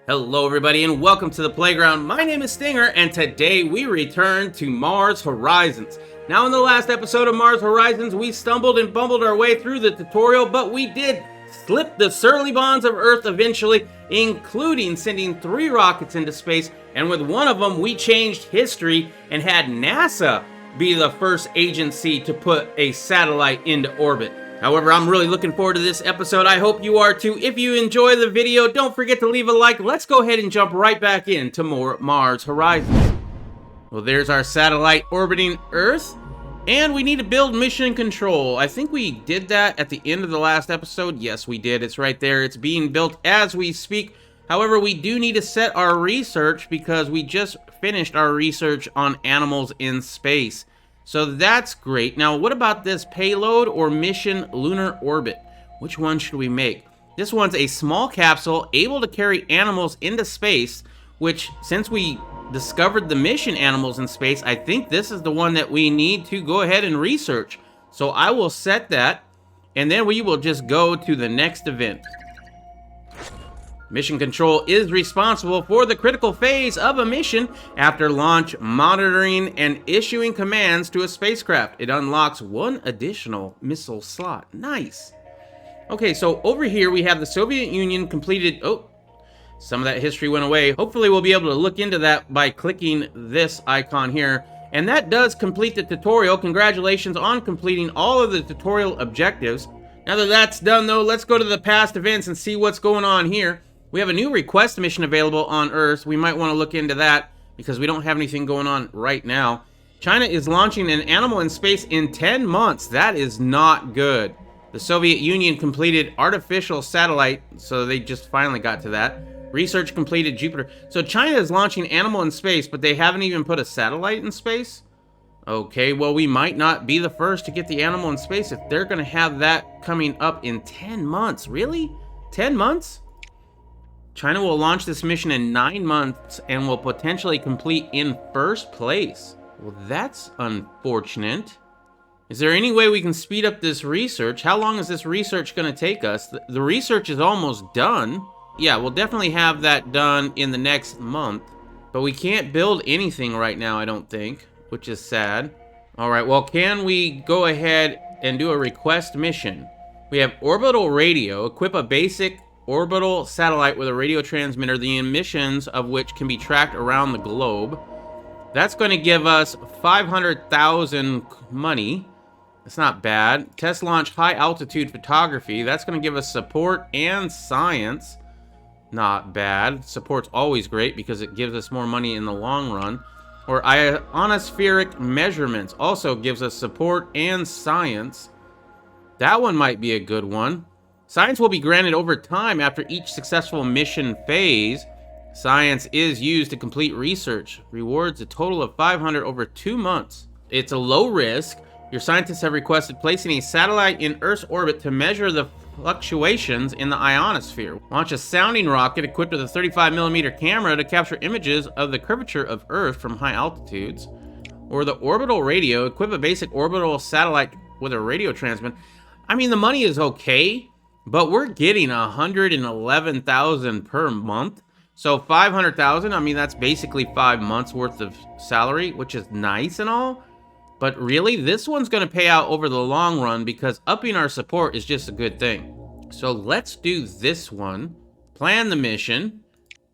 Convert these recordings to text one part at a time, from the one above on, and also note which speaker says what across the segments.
Speaker 1: Hello everybody and welcome to the playground. My name is Stinger and today we return to Mars Horizons. Now in the last episode of Mars Horizons we stumbled and bumbled our way through the tutorial, but we did slip the surly bonds of Earth eventually, including sending 3 rockets into space, and with one of them we changed history and had NASA be the first agency to put a satellite into orbit. However, I'm really looking forward to this episode. I hope you are too. If you enjoy the video, don't forget to leave a like. Let's go ahead and jump right back into more Mars Horizons. Well, there's our satellite orbiting Earth, and we need to build mission control. I think we did that at the end of the last episode. Yes, we did. It's right there. It's being built as we speak. However, we do need to set our research because we just finished our research on animals in space. So that's great. Now, what about this payload or mission lunar orbit? Which one should we make? This one's a small capsule able to carry animals into space, which, since we discovered the mission animals in space, I think this is the one that we need to go ahead and research. So I will set that, and then we will just go to the next event. Mission Control is responsible for the critical phase of a mission after launch, monitoring, and issuing commands to a spacecraft. It unlocks 1 additional missile slot. Nice. Okay, so over here we have the Soviet Union completed... Oh, some of that history went away. Hopefully we'll be able to look into that by clicking this icon here. And that does complete the tutorial. Congratulations on completing all of the tutorial objectives. Now that that's done though, let's go to the past events and see what's going on here. We have a new request mission available on Earth. We might want to look into that because we don't have anything going on right now. China is launching an animal in space in 10 months. That is not good. The Soviet Union completed artificial satellite, so they just finally got to that. Research completed Jupiter. So China is launching animal in space, but they haven't even put a satellite in space? Okay, well, we might not be the first to get the animal in space if they're going to have that coming up in 10 months. Really? 10 months? China will launch this mission in 9 months and will potentially complete in first place. Well, that's unfortunate. Is there any way we can speed up this research? How long is this research going to take us? The research is almost done. Yeah, we'll definitely have that done in the next month. But we can't build anything right now, I don't think, which is sad. All right, well, can we go ahead and do a request mission? We have orbital radio. Equip a basic orbital satellite with a radio transmitter, the emissions of which can be tracked around the globe. That's going to give us 500,000 money. That's not bad. Test launch high altitude photography. That's going to give us support and science. Not bad. Support's always great because it gives us more money in the long run. Or ionospheric measurements also gives us support and science. That one might be a good one. Science will be granted over time after each successful mission phase. Science is used to complete research. Rewards a total of 500 over 2 months. It's a low risk. Your scientists have requested placing a satellite in Earth's orbit to measure the fluctuations in the ionosphere. Launch a sounding rocket equipped with a 35mm camera to capture images of the curvature of Earth from high altitudes. Or the orbital radio. Equip a basic orbital satellite with a radio transmitter. I mean, the money is okay, but we're getting 111,000 per month. So 500,000, I mean, that's basically 5 months worth of salary, which is nice and all. But really, this one's going to pay out over the long run because upping our support is just a good thing. So let's do this one. Plan the mission.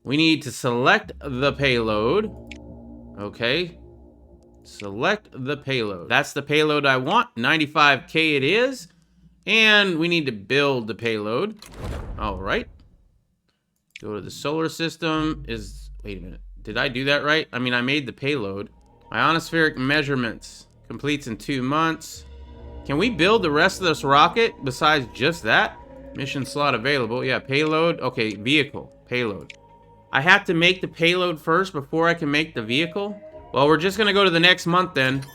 Speaker 1: We need to select the payload. Okay. Select the payload. That's the payload I want. 95K it is. And we need to build the payload. All right. Go to the solar system. Wait a minute. Did I do that right? I mean, I made the payload. Ionospheric measurements. Completes in 2 months. Can we build the rest of this rocket besides just that? Mission slot available. Yeah, payload. Okay, vehicle. Payload. I have to make the payload first before I can make the vehicle? Well, we're just going to go to the next month then.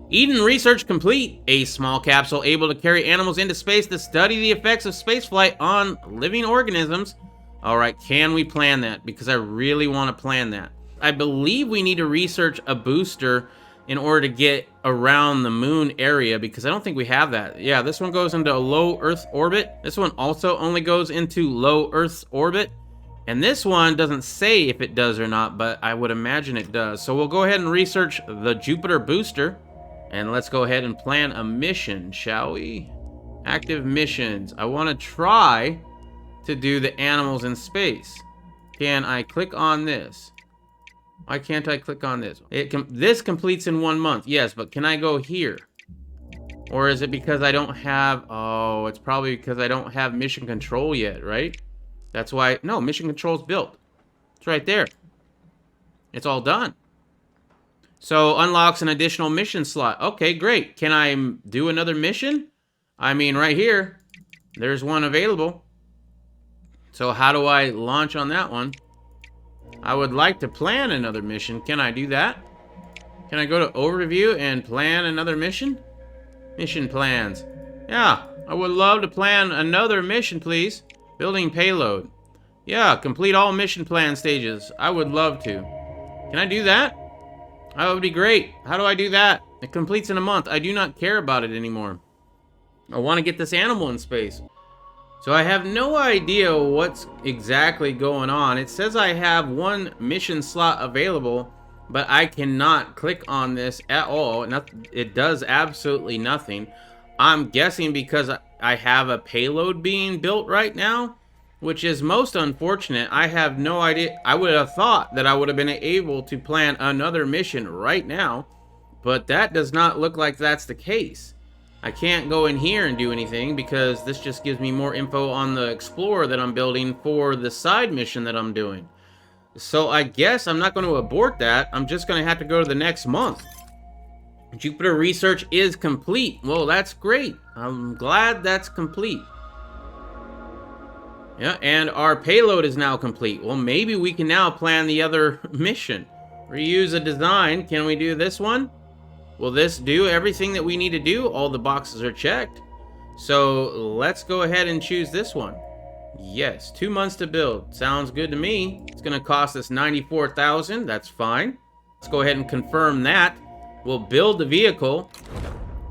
Speaker 1: Eden research complete. A small capsule able to carry animals into space to study the effects of spaceflight on living organisms. All right, can we plan that? Because I really want to plan that. I believe we need to research a booster in order to get around the moon area because I don't think we have that. Yeah, this one goes into a low Earth orbit. This one also only goes into low Earth orbit. And this one doesn't say if it does or not, but I would imagine it does. So we'll go ahead and research the Jupiter booster. And let's go ahead and plan a mission, shall we? Active missions. I want to try to do the animals in space. Can I click on this? Why can't I click on this? This completes in 1 month. Yes, but can I go here? Or is it because I don't have... Oh, it's probably because I don't have mission control yet, right? That's why... No, mission control's built. It's right there. It's all done. So, unlocks an additional mission slot. Okay, great. Can I do another mission? I mean, right here, there's one available. So, how do I launch on that one? I would like to plan another mission. Can I do that? Can I go to overview and plan another mission? Mission plans. Yeah, I would love to plan another mission, please. Building payload. Yeah, complete all mission plan stages. I would love to. Can I do that? That would be great. How do I do that? It completes in a month. I do not care about it anymore. I want to get this animal in space. So I have no idea what's exactly going on. It says I have one mission slot available, but I cannot click on this at all. It does absolutely nothing. I'm guessing because I have a payload being built right now, which is most unfortunate. I have no idea. I would have thought that I would have been able to plan another mission right now, but that does not look like that's the case. I can't go in here and do anything because this just gives me more info on the Explorer that I'm building for the side mission that I'm doing. So I guess I'm not going to abort that. I'm just going to have to go to the next month. Jupiter research is complete. Well, that's great. I'm glad that's complete. Yeah, and our payload is now complete. Well, maybe we can now plan the other mission. Reuse a design. Can we do this one? Will this do everything that we need to do? All the boxes are checked. So let's go ahead and choose this one. Yes, 2 months to build. Sounds good to me. It's going to cost us $94,000. That's fine. Let's go ahead and confirm that. We'll build the vehicle.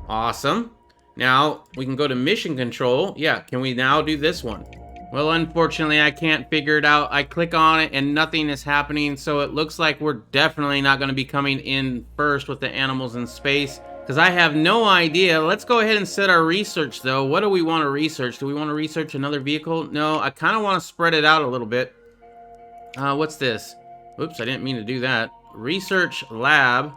Speaker 1: Awesome. Now we can go to mission control. Yeah, can we now do this one? Well, unfortunately, I can't figure it out. I click on it and nothing is happening, so it looks like we're definitely not going to be coming in first with the animals in space, because I have no idea. Let's go ahead and set our research, though. What do we want to research? Do we want to research another vehicle? No, I kind of want to spread it out a little bit. What's this? Oops, I didn't mean to do that. Research lab.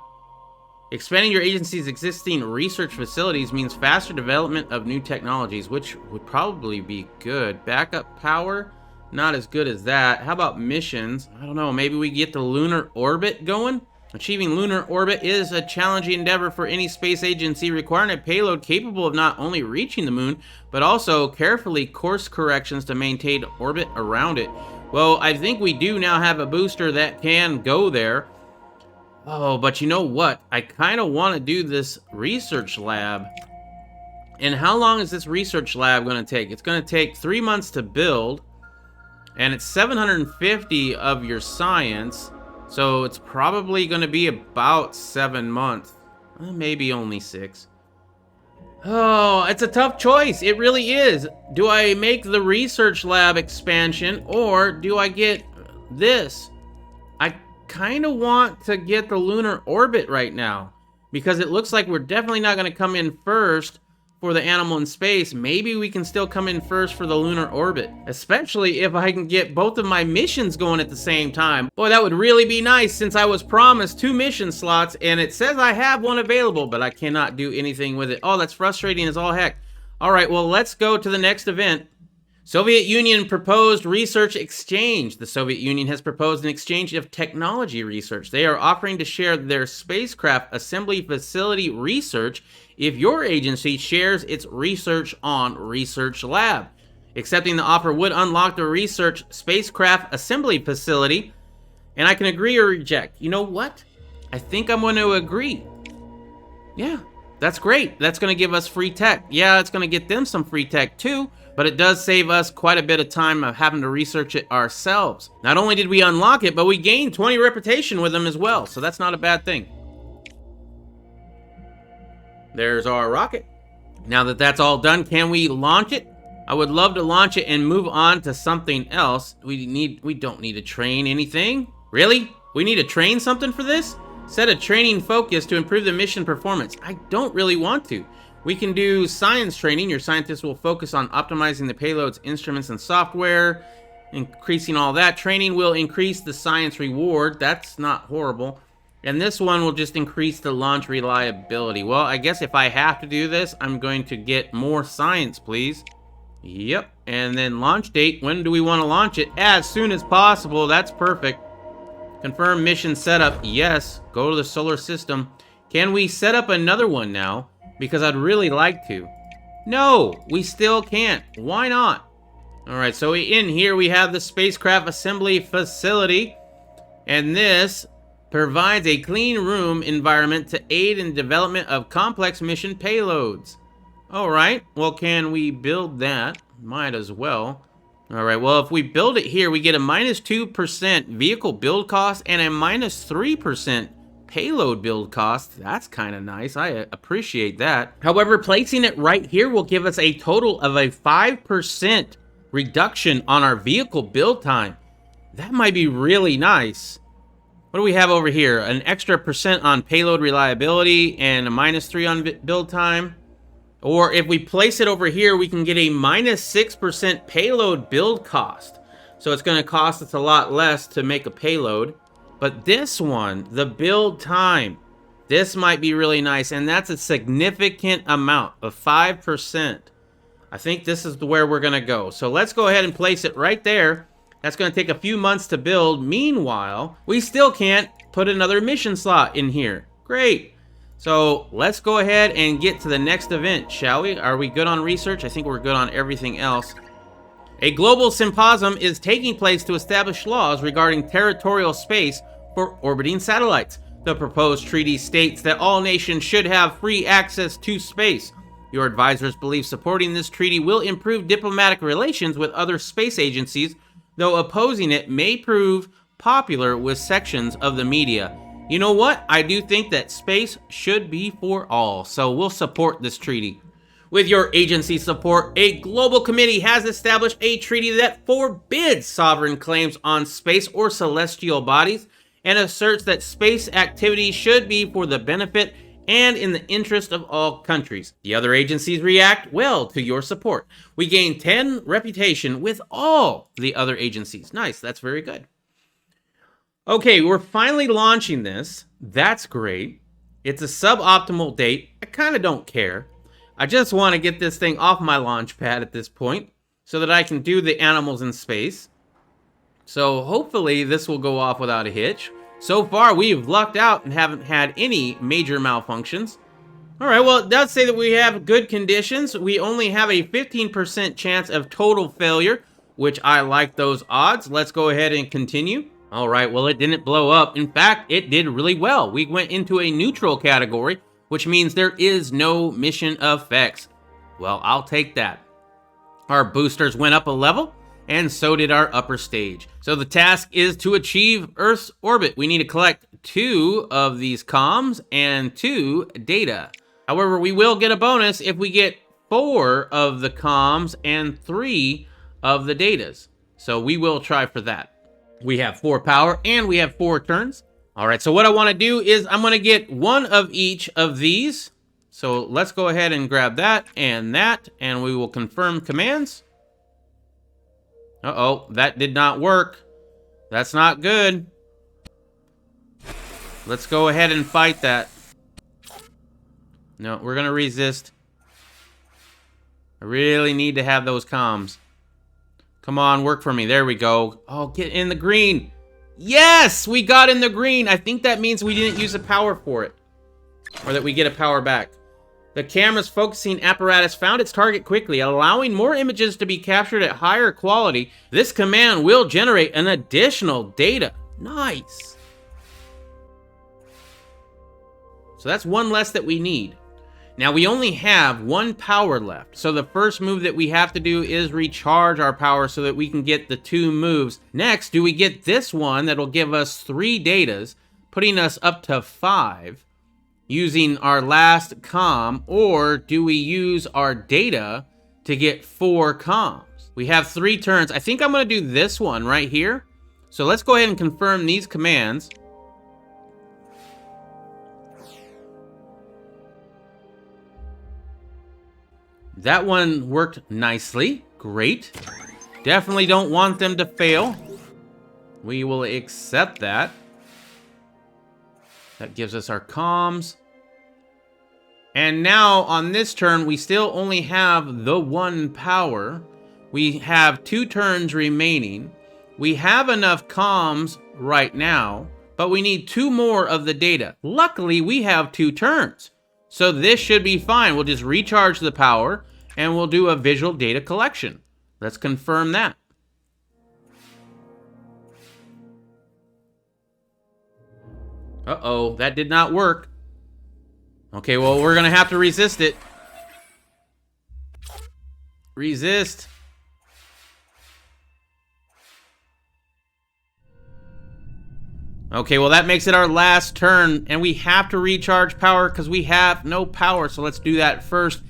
Speaker 1: Expanding your agency's existing research facilities means faster development of new technologies, which would probably be good. Backup power, not as good as that. How about missions? I don't know, maybe we get the lunar orbit going? Achieving lunar orbit is a challenging endeavor for any space agency, requiring a payload capable of not only reaching the moon, but also carefully course corrections to maintain orbit around it. Well, I think we do now have a booster that can go there. Oh, but you know what? I kind of want to do this research lab. And how long is this research lab going to take? It's going to take 3 months to build. And it's 750 of your science. So it's probably going to be about 7 months. Maybe only 6. Oh, it's a tough choice. It really is. Do I make the research lab expansion or do I get this? I kind of want to get the lunar orbit right now because it looks like we're definitely not going to come in first for the animal in space. Maybe we can still come in first for the lunar orbit, especially if I can get both of my missions going at the same time. Boy, that would really be nice since I was promised 2 mission slots and it says I have one available, but I cannot do anything with it. Oh, that's frustrating as all heck. All right, well, let's go to the next event. Soviet Union proposed research exchange. The Soviet Union has proposed an exchange of technology research. They are offering to share their spacecraft assembly facility research if your agency shares its research on Research Lab. Accepting the offer would unlock the research spacecraft assembly facility, and I can agree or reject. You know what? I think I'm going to agree. Yeah, that's great. That's going to give us free tech. Yeah, it's going to get them some free tech too. But it does save us quite a bit of time of having to research it ourselves. Not only did we unlock it, but we gained 20 reputation with them as well. So that's not a bad thing. There's our rocket. Now that that's all done, can we launch it? I would love to launch it and move on to something else. We don't need to train anything. Really? We need to train something for this? Set a training focus to improve the mission performance. I don't really want to. We can do science training. Your scientists will focus on optimizing the payload's instruments and software, increasing all that. Training will increase the science reward. That's not horrible. And this one will just increase the launch reliability. Well, I guess if I have to do this, I'm going to get more science, please. Yep. And then launch date. When do we want to launch it? As soon as possible. That's perfect. Confirm mission setup. Yes. Go to the solar system. Can we set up another one now? Because I'd really like to. No, we still can't. Why not? All right, so in here we have the spacecraft assembly facility. And this provides a clean room environment to aid in development of complex mission payloads. All right, well, can we build that? Might as well. All right, well, if we build it here, we get a -2% vehicle build cost and a -3% payload build cost. That's kind of nice. I appreciate that. However, placing it right here will give us a total of a 5% reduction on our vehicle build time. That might be really nice. What do we have over here? An extra % on payload reliability and a -3 on build time. Or if we place it over here, we can get a -6% payload build cost. So it's going to cost us a lot less to make a payload. But this one, the build time, this might be really nice. And that's a significant amount of 5%. I think this is where we're going to go. So let's go ahead and place it right there. That's going to take a few months to build. Meanwhile, we still can't put another mission slot in here. Great. So let's go ahead and get to the next event, shall we? Are we good on research? I think we're good on everything else. A global symposium is taking place to establish laws regarding territorial space for orbiting satellites. The proposed treaty states that all nations should have free access to space. Your advisors believe supporting this treaty will improve diplomatic relations with other space agencies, though opposing it may prove popular with sections of the media. You know what? I do think that space should be for all, so we'll support this treaty. With your agency support, a global committee has established a treaty that forbids sovereign claims on space or celestial bodies and asserts that space activity should be for the benefit and in the interest of all countries. The other agencies react well to your support. We gain 10 reputation with all the other agencies. Nice, that's very good. Okay, we're finally launching this. That's great. It's a suboptimal date. I kind of don't care. I just want to get this thing off my launch pad at this point so that I can do the animals in space. So hopefully this will go off without a hitch. So far, we've lucked out and haven't had any major malfunctions. All right, well, it does say that we have good conditions. We only have a 15% chance of total failure, which I like those odds. Let's go ahead and continue. All right, well, it didn't blow up. In fact, it did really well. We went into a neutral category, which means there is no mission effects. Well, I'll take that. Our boosters went up a level, and so did our upper stage. So the task is to achieve Earth's orbit. We need to collect 2 of these comms and 2 data. However, we will get a bonus if we get 4 of the comms and 3 of the datas. So we will try for that. We have 4 power and we have 4 turns. All right, so what I want to do is I'm going to get 1 of each of these. So let's go ahead and grab that, and we will confirm commands. Uh-oh, that did not work. That's not good. Let's go ahead and fight that. No, we're going to resist. I really need to have those comms. Come on, work for me. There we go. Oh, get in the green. Yes, we got in the green. I think that means we didn't use a power for it. Or that we get a power back. The camera's focusing apparatus found its target quickly, allowing more images to be captured at higher quality. This command will generate an additional data. Nice. So that's 1 less that we need. Now we only have 1 power left. So the first move that we have to do is recharge our power so that we can get the 2 moves. Next, do we get this one that'll give us 3 datas, putting us up to 5. Using our last comm, or do we use our data to get 4 comms. We have 3 turns. I think I'm going to do this one right here. So let's go ahead and confirm these commands. That one worked nicely. Great. Definitely don't want them to fail. We will accept that. That gives us our comms. And now on this turn, we still only have the 1 power. We have 2 turns remaining. We have enough comms right now, but we need 2 more of the data. Luckily, we have 2 turns. So this should be fine. We'll just recharge the power and we'll do a visual data collection. Let's confirm that. Uh-oh, that did not work. Okay, well, we're gonna have to resist it. Resist. Okay, well, that makes it our last turn, and we have to recharge power because we have no power, so let's do that first.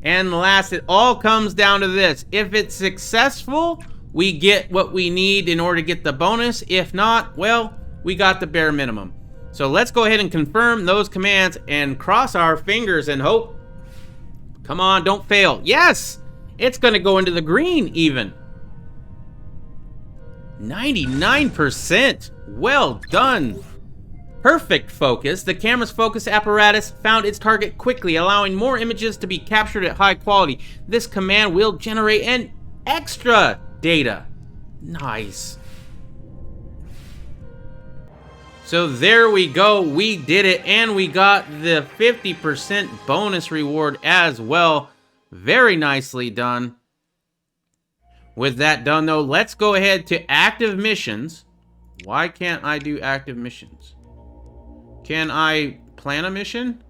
Speaker 1: And last, it all comes down to this. If it's successful, we get what we need in order to get the bonus. If not, well, we got the bare minimum. So let's go ahead and confirm those commands and cross our fingers and hope. Come on, don't fail. Yes! It's gonna go into the green even. 99%. Well done. Perfect focus. The camera's focus apparatus found its target quickly, allowing more images to be captured at high quality. This command will generate an extra data. Nice. So there we go. We did it, and we got the 50% bonus reward as well. Very nicely done. With that done, though, let's go ahead to active missions. Why can't I do active missions? Can I plan a mission?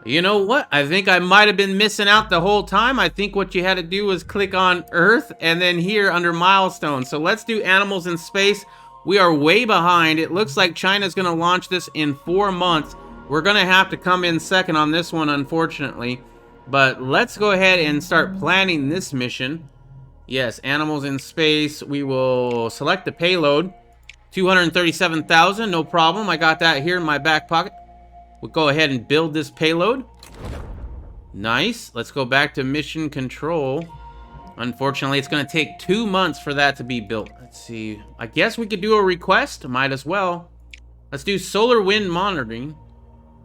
Speaker 1: You know what? I think I might have been missing out the whole time. I think what you had to do was click on Earth and then here under milestones. So let's do animals in space. We are way behind. It looks like China's going to launch this in 4 months. We're going to have to come in second on this one, unfortunately. But let's go ahead and start planning this mission. Yes, animals in space. We will select the payload. 237,000, no problem. I got that here in my back pocket. We'll go ahead and build this payload. Nice. Let's go back to mission control. Unfortunately, it's going to take 2 months for that to be built. Let's see. I guess we could do a request. Might as well. Let's do solar wind monitoring.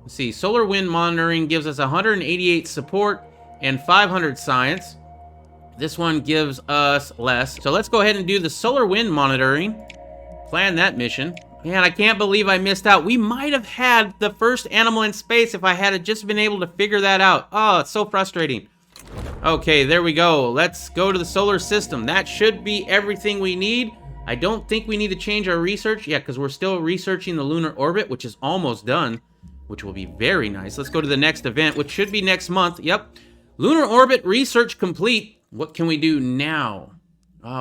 Speaker 1: Let's see. Solar wind monitoring gives us 188 support and 500 science. This one gives us less. So let's go ahead and do the solar wind monitoring. Plan that mission. Man, I can't believe I missed out. We might have had the first animal in space if I had just been able to figure that out. Oh, it's so frustrating. Okay, there we go. Let's go to the solar system. That should be everything we need. I don't think we need to change our research. Yeah, because we're still researching the lunar orbit, which is almost done, which will be very nice. Let's go to the next event, which should be next month. Yep. Lunar orbit research complete. What can we do now?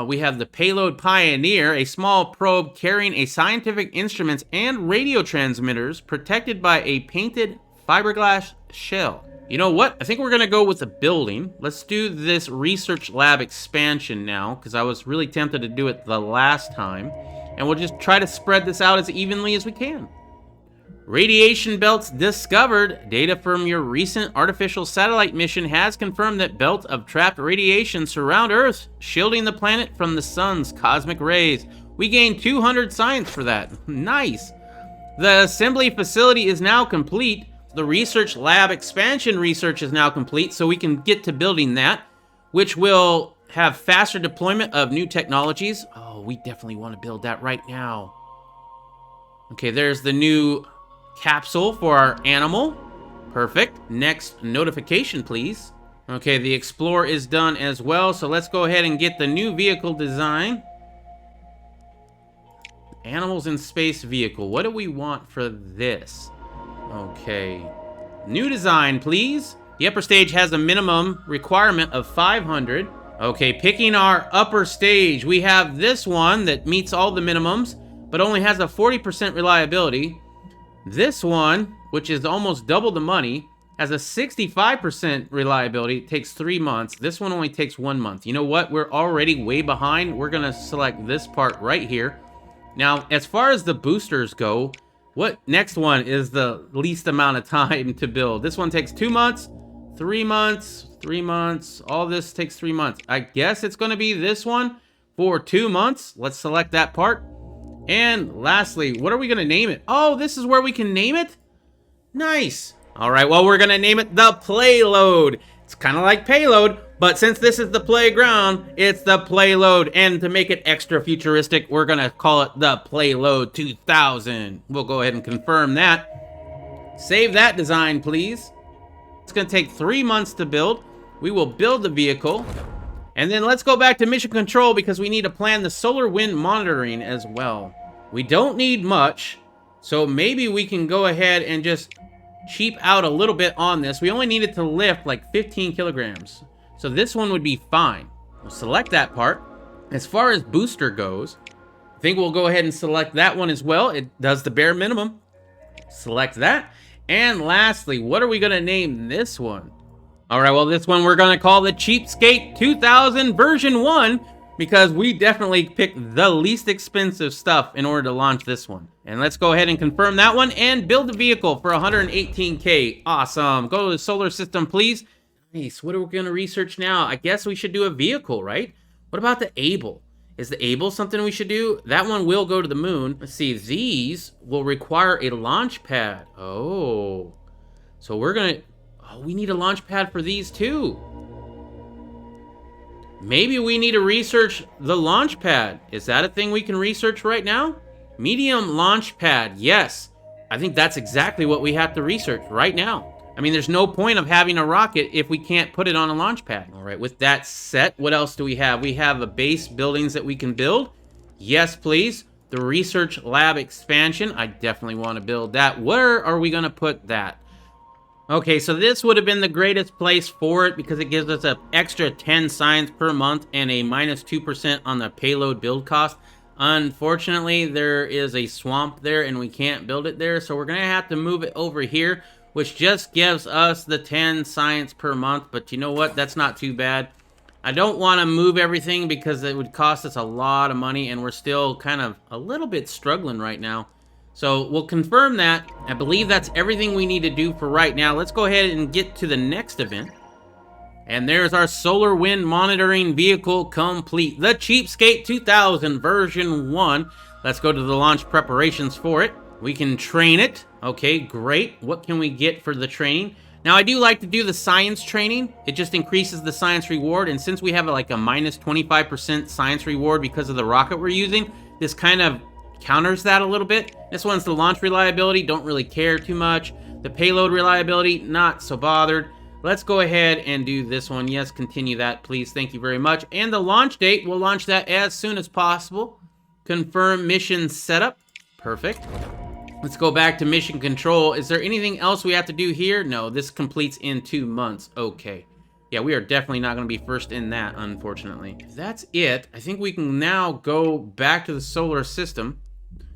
Speaker 1: We have the Payload Pioneer, a small probe carrying a scientific instruments and radio transmitters protected by a painted fiberglass shell. You know what? I think we're going to go with a building. Let's do this research lab expansion now, because I was really tempted to do it the last time. And we'll just try to spread this out as evenly as we can. Radiation belts discovered. Data from your recent artificial satellite mission has confirmed that belts of trapped radiation surround Earth, shielding the planet from the sun's cosmic rays. We gained 200 science for that. Nice. The assembly facility is now complete. The research lab expansion research is now complete, so we can get to building that, which will have faster deployment of new technologies. Oh, we definitely want to build that right now. Okay, there's the new capsule for our animal. Perfect. Next notification, please. Okay, the Explorer is done as well, so let's go ahead and get the new vehicle design. Animals in space vehicle. What do we want for this? Okay. New design, please. The upper stage has a minimum requirement of 500. Okay, picking our upper stage. We have this one that meets all the minimums, but only has a 40% reliability. This one, which is almost double the money, has a 65% reliability. It takes 3 months. This one only takes 1 month. You know what? We're already way behind. We're going to select this part right here. Now, as far as the boosters go, what next one is the least amount of time to build? This one takes 2 months, 3 months, 3 months. All this takes 3 months. I guess it's going to be this one for 2 months. Let's select that part. And lastly, what are we going to name it? Oh, this is where we can name it? Nice. All right, well, we're going to name it the Playload. It's kind of like payload, but since this is the playground, it's the Playload. And to make it extra futuristic, we're going to call it the Playload 2000. We'll go ahead and confirm that. Save that design, please. It's going to take 3 months to build. We will build the vehicle. And then let's go back to mission control because we need to plan the solar wind monitoring as well. We don't need much, so maybe we can go ahead and just cheap out a little bit on this. We only needed to lift like 15 kilograms. So this one would be fine. We'll select that part. As far as booster goes, I think we'll go ahead and select that one as well. It does the bare minimum. Select that. And lastly, what are we going to name this one? All right, well, this one we're going to call the Cheapskate 2000 version 1 because we definitely picked the least expensive stuff in order to launch this one. And let's go ahead and confirm that one and build the vehicle for 118K. Awesome. Go to the solar system, please. Nice. What are we going to research now? I guess we should do a vehicle, right? What about the Able? Is the Able something we should do? That one will go to the moon. Let's see. These will require a launch pad. Oh. So we're going to... Oh, we need a launch pad for these too. Maybe we need to research the launch pad. Is that a thing we can research right now? Medium launch pad. Yes. I think that's exactly what we have to research right now. I mean, there's no point of having a rocket if we can't put it on a launch pad. All right, with that set, what else do we have? We have a base buildings that we can build. Yes, please. The research lab expansion. I definitely want to build that. Where are we going to put that? Okay, so this would have been the greatest place for it because it gives us an extra 10 science per month and a minus 2% on the payload build cost. Unfortunately, there is a swamp there and we can't build it there, so we're going to have to move it over here, which just gives us the 10 science per month. But you know what? That's not too bad. I don't want to move everything because it would cost us a lot of money and we're still kind of a little bit struggling right now. So we'll confirm that. I believe that's everything we need to do for right now. Let's go ahead and get to the next event. And there's our solar wind monitoring vehicle complete. The Cheapskate 2000 version 1. Let's go to the launch preparations for it. We can train it. Okay, great. What can we get for the training? Now, I do like to do the science training. It just increases the science reward. And since we have like a minus 25% science reward because of the rocket we're using, this kind of counters that a little bit. This one's the launch reliability. Don't really care too much. The payload reliability, not so bothered. Let's go ahead and do this one. Yes, continue that, please. Thank you very much. And the launch date, we'll launch that as soon as possible. Confirm mission setup. Perfect. Let's go back to mission control. Is there anything else we have to do here? No, this completes in 2 months. Okay. Yeah, we are definitely not going to be first in that, unfortunately. If that's it, I think we can now go back to the solar system.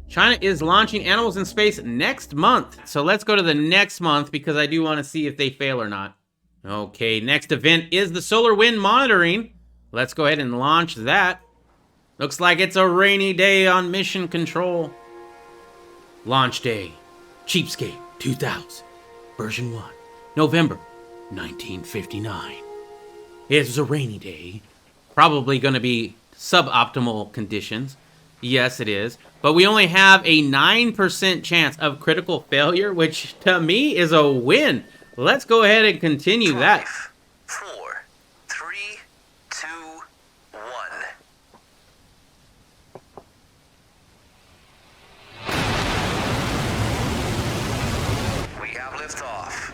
Speaker 1: China is launching animals in space next month. So let's go to the next month because I do want to see if they fail or not. Okay, next event is the solar wind monitoring. Let's go ahead and launch that. Looks like it's a rainy day on mission control. Launch day. Cheapskate 2000, version 1, November 1959. It was a rainy day. Probably going to be suboptimal conditions. Yes, it is. But we only have a 9% chance of critical failure, which to me is a win. Let's go ahead and continue that.
Speaker 2: 5, 4, 3, 2, 1. We have liftoff.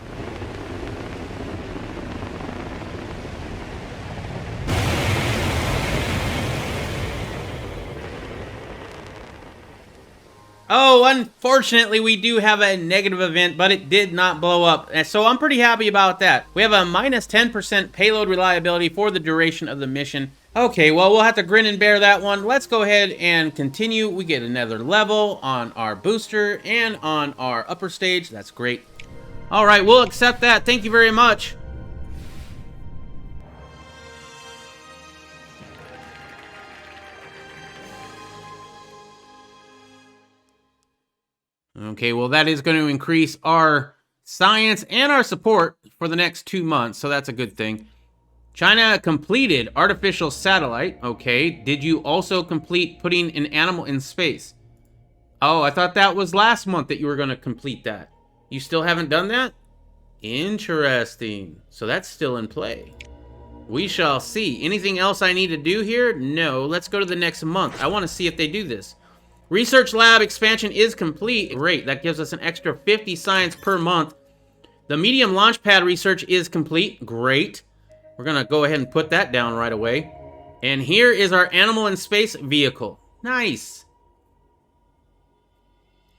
Speaker 1: Oh, unfortunately, we do have a negative event, but it did not blow up. And so I'm pretty happy about that. We have a minus 10% payload reliability for the duration of the mission. Okay, well, we'll have to grin and bear that one. Let's go ahead and continue. We get another level on our booster and on our upper stage. That's great. All right, we'll accept that. Thank you very much. Okay, well, that is going to increase our science and our support for the next 2 months, so that's a good thing. China completed artificial satellite. Okay, did you also complete putting an animal in space? Oh, I thought that was last month that you were going to complete that. You still haven't done that? Interesting. So that's still in play. We shall see. Anything else I need to do here? No. Let's go to the next month. I want to see if they do this. Research lab expansion is complete. Great. That gives us an extra 50 science per month. The medium launch pad research is complete. Great. We're going to go ahead and put that down right away. And here is our animal in space vehicle. Nice.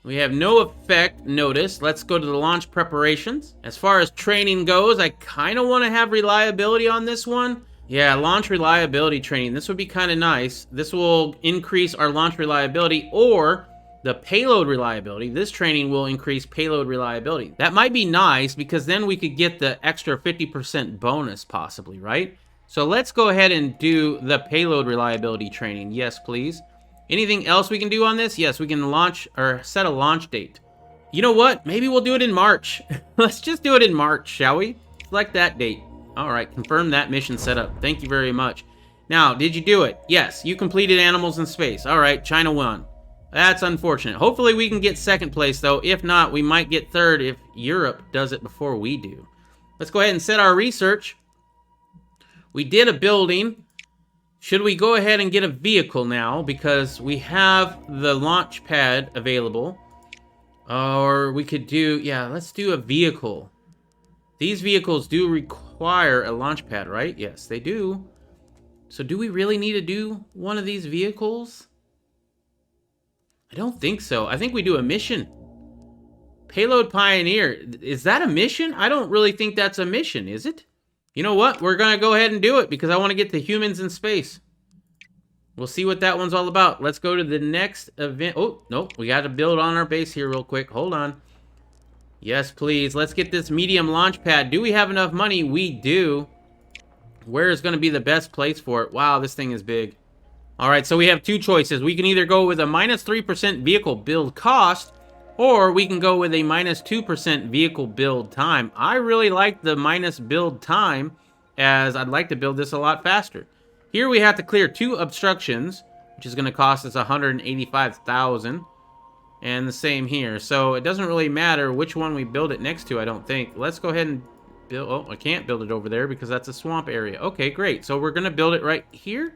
Speaker 1: We have no effect notice. Let's go to the launch preparations. As far as training goes, I kind of want to have reliability on this one. Yeah, launch reliability training. This would be kind of nice. This will increase our launch reliability or the payload reliability. This training will increase payload reliability. That might be nice because then we could get the extra 50% bonus possibly, right? So let's go ahead and do the payload reliability training. Yes, please. Anything else we can do on this? Yes, we can launch or set a launch date. You know what? Maybe we'll do it in March. Let's just do it in March, shall we? Select that date. All right, confirm that mission setup. Thank you very much. Now, did you do it? Yes, you completed animals in space. All right, China won. That's unfortunate. Hopefully we can get second place, though. If not, we might get third if Europe does it before we do. Let's go ahead and set our research. We did a building. Should we go ahead and get a vehicle now? Because we have the launch pad available. Or we could do... Yeah, let's do a vehicle. These vehicles do require a launch pad, right? Yes, they do. So do we really need to do one of these vehicles? I don't think so. I think we do a mission. Payload Pioneer. Is that a mission? I don't really think that's a mission, is it? You know what? We're going to go ahead and do it because I want to get the humans in space. We'll see what that one's all about. Let's go to the next event. Oh, nope. We got to build on our base here real quick. Hold on. Yes, please. Let's get this medium launch pad. Do we have enough money? We do. Where is going to be the best place for it? Wow, this thing is big. All right, so we have two choices. We can either go with a minus 3% vehicle build cost, or we can go with a minus 2% vehicle build time. I really like the minus build time, as I'd like to build this a lot faster. Here we have to clear 2 obstructions, which is going to cost us 185,000. And the same here. So it doesn't really matter which one we build it next to, I don't think. Let's go ahead and build... Oh, I can't build it over there because that's a swamp area. Okay, great. So we're going to build it right here.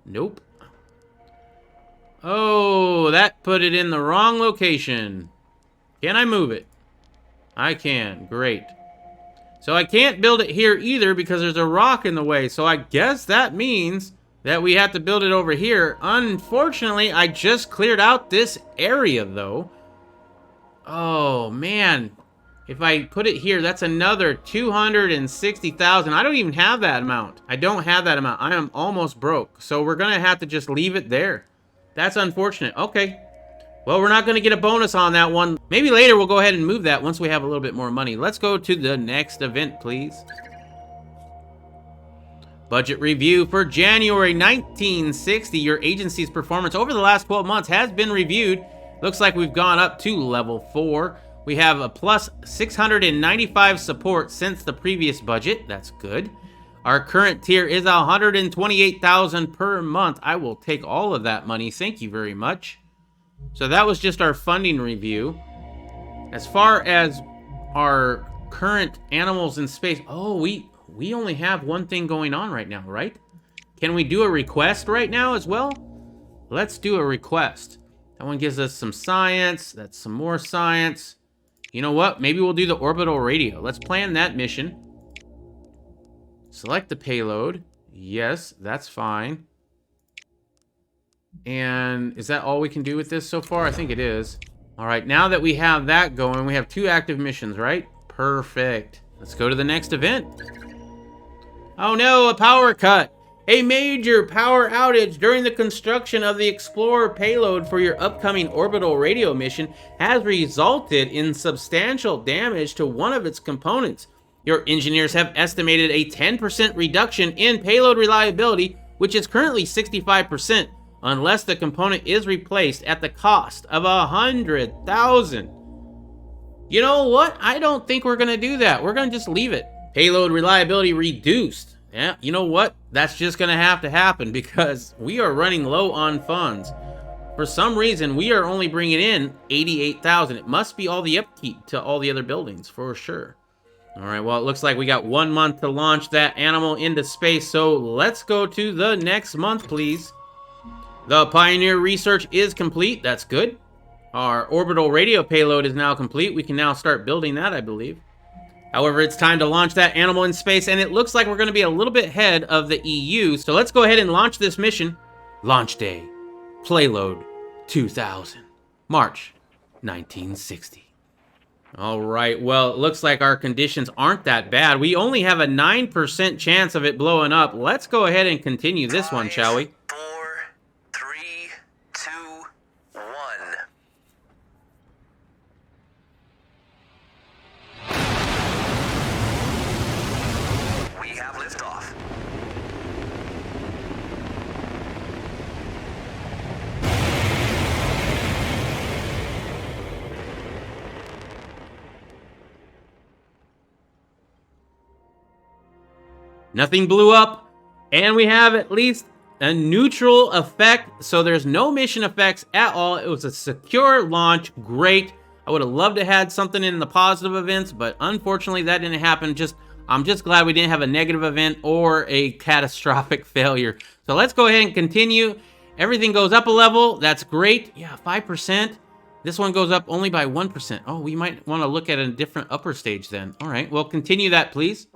Speaker 1: Nope. Oh, that put it in the wrong location. Can I move it? I can. Great. So I can't build it here either because there's a rock in the way. So I guess that means that we have to build it over here. Unfortunately, I just cleared out this area, though. Oh, man. If I put it here, that's another 260,000. I don't even have that amount. I don't have that amount. I am almost broke. So we're going to have to just leave it there. That's unfortunate. Okay. Well, we're not going to get a bonus on that one. Maybe later we'll go ahead and move that once we have a little bit more money. Let's go to the next event, please. Budget review for January 1960. Your agency's performance over the last 12 months has been reviewed. Looks like we've gone up to level 4. We have a plus 695 support since the previous budget. That's good. Our current tier is 128,000 per month. I will take all of that money. Thank you very much. So that was just our funding review. As far as our current animals in space, oh, we only have one thing going on right now, right? Can we do a request right now as well? Let's do a request. That one gives us some science. That's some more science. You know what? Maybe we'll do the orbital radio. Let's plan that mission. Select the payload. Yes, that's fine. And is that all we can do with this so far? I think it is. All right, now that we have that going, we have 2 active missions, right? Perfect. Let's go to the next event. Oh no, a power cut. A major power outage during the construction of the Explorer payload for your upcoming orbital radio mission has resulted in substantial damage to one of its components. Your engineers have estimated a 10% reduction in payload reliability, which is currently 65%, unless the component is replaced at the cost of 100,000. You know what? I don't think we're going to do that. We're going to just leave it. Payload reliability reduced. Yeah, you know what? That's just going to have to happen because we are running low on funds. For some reason, we are only bringing in 88,000. It must be all the upkeep to all the other buildings for sure. All right, well, it looks like we got 1 month to launch that animal into space, so let's go to the next month, please. The Pioneer research is complete. That's good. Our orbital radio payload is now complete. We can now start building that, I believe. However, it's time to launch that animal in space, and it looks like we're going to be a little bit ahead of the EU. So let's go ahead and launch this mission. Launch day, payload 2000, March 1960. All right, well, it looks like our conditions aren't that bad. We only have a 9% chance of it blowing up. Let's go ahead and continue this one, shall we?
Speaker 2: 4, 3, 2, 1. We have liftoff.
Speaker 1: Nothing blew up, and we have at least a neutral effect, so there's no mission effects at all. It was a secure launch. Great. I would have loved to have had something in the positive events, but unfortunately that didn't happen. I'm just glad we didn't have a negative event or a catastrophic failure. So let's go ahead and continue. Everything goes up a level. That's great. Yeah, 5%. This one goes up only by 1%. Oh, we might want to look at a different upper stage then. All right, well, continue that, please.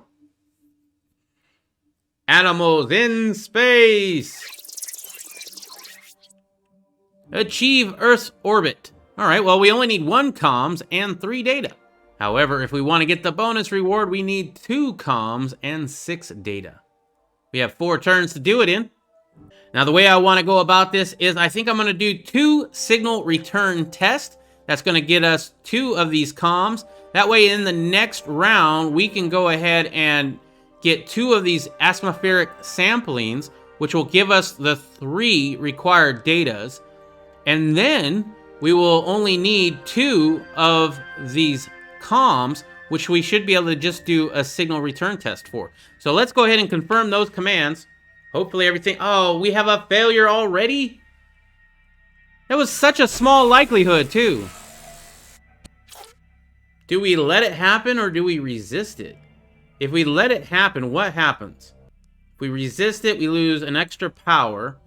Speaker 1: Animals in space. Achieve Earth's orbit. All right, well, we only need 1 comms and 3 data. However, if we want to get the bonus reward, we need 2 comms and 6 data. We have 4 turns to do it in. Now, the way I want to go about this is I think I'm going to do 2 signal return tests. That's going to get us 2 of these comms. That way, in the next round, we can go ahead and get 2 of these atmospheric samplings, which will give us the 3 required datas. And then we will only need 2 of these comms, which we should be able to just do a signal return test for. So let's go ahead and confirm those commands. Hopefully everything... Oh, we have a failure already? That was such a small likelihood, too. Do we let it happen or do we resist it? If we let it happen, what happens? If we resist it, we lose an extra power.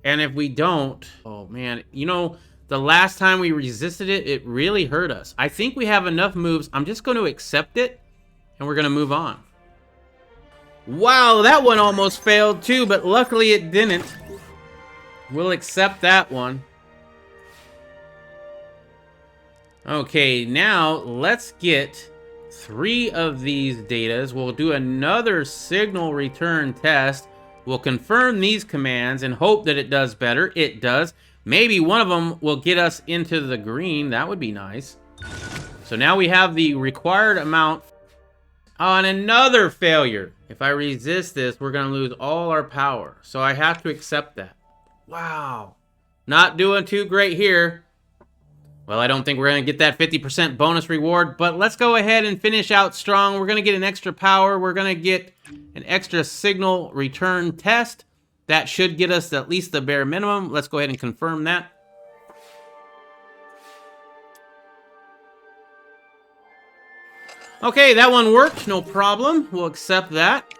Speaker 1: And if we don't... Oh, man. You know, the last time we resisted it, it really hurt us. I think we have enough moves. I'm just going to accept it, and we're going to move on. Wow, that one almost failed too, but luckily it didn't. We'll accept that one. Okay, now let's get 3 of these datas. We'll do another signal return test. We'll confirm these commands and hope that it does better. It does. Maybe one of them will get us into the green. That would be nice. So now we have the required amount. On another failure. If I resist this, we're going to lose all our power. So I have to accept that. Wow. Not doing too great here. Well, I don't think we're going to get that 50% bonus reward, but let's go ahead and finish out strong. We're going to get an extra power. We're going to get an extra signal return test. That should get us at least the bare minimum. Let's go ahead and confirm that. Okay, that one worked. No problem. We'll accept that.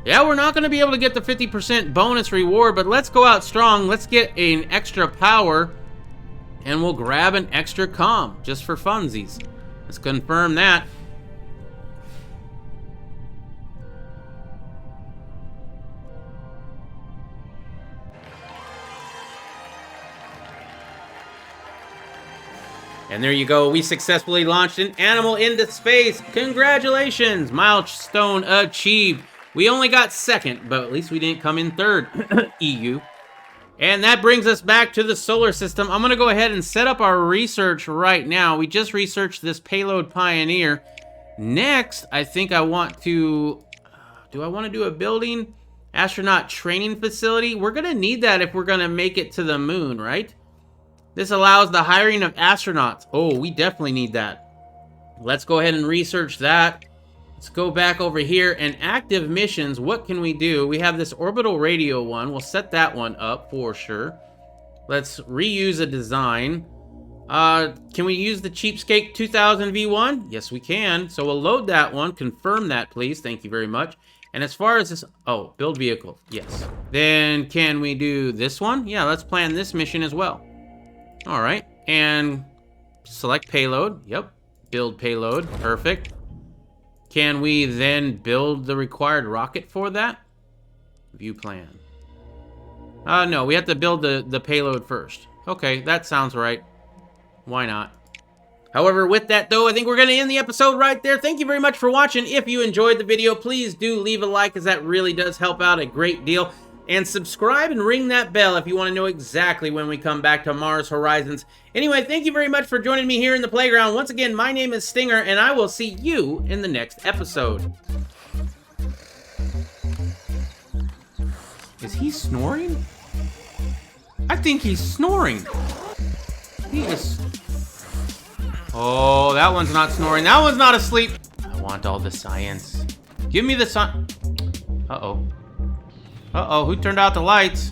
Speaker 1: Yeah, we're not going to be able to get the 50% bonus reward, but let's go out strong. Let's get an extra power. And we'll grab an extra comm, just for funsies. Let's confirm that. And there you go, we successfully launched an animal into space. Congratulations, milestone achieved. We only got second, but at least we didn't come in third, EU. And that brings us back to the solar system. I'm going to go ahead and set up our research right now. We just researched this payload Pioneer. Next, I think I want to... do I want to do a building? Astronaut training facility? We're going to need that if we're going to make it to the moon, right? This allows the hiring of astronauts. Oh, we definitely need that. Let's go ahead and research that. Let's go back over here and active missions. What can we do? We have this orbital radio one. We'll set that one up for sure. Let's reuse a design. Can we use the cheapskate 2000 V1? Yes, we can. So we'll load that one. Confirm that, please. Thank you very much. And as far as this... oh, build vehicle. Yes. Then can we do this one? Yeah, let's plan this mission as well. All right. And select payload. Yep. Build payload. Perfect. Can we then build the required rocket for that? View plan. No, we have to build the payload first. Okay, that sounds right. Why not? However, with that, though, I think we're going to end the episode right there. Thank you very much for watching. If you enjoyed the video, please do leave a like, as that really does help out a great deal. And subscribe and ring that bell if you want to know exactly when we come back to Mars Horizons. Anyway, thank you very much for joining me here in the playground. Once again, my name is Stinger, and I will see you in the next episode. Is he snoring? I think he's snoring. He is... oh, that one's not snoring. That one's not asleep. I want all the science. Give me the sun. Uh-oh. Uh-oh, who turned out the lights?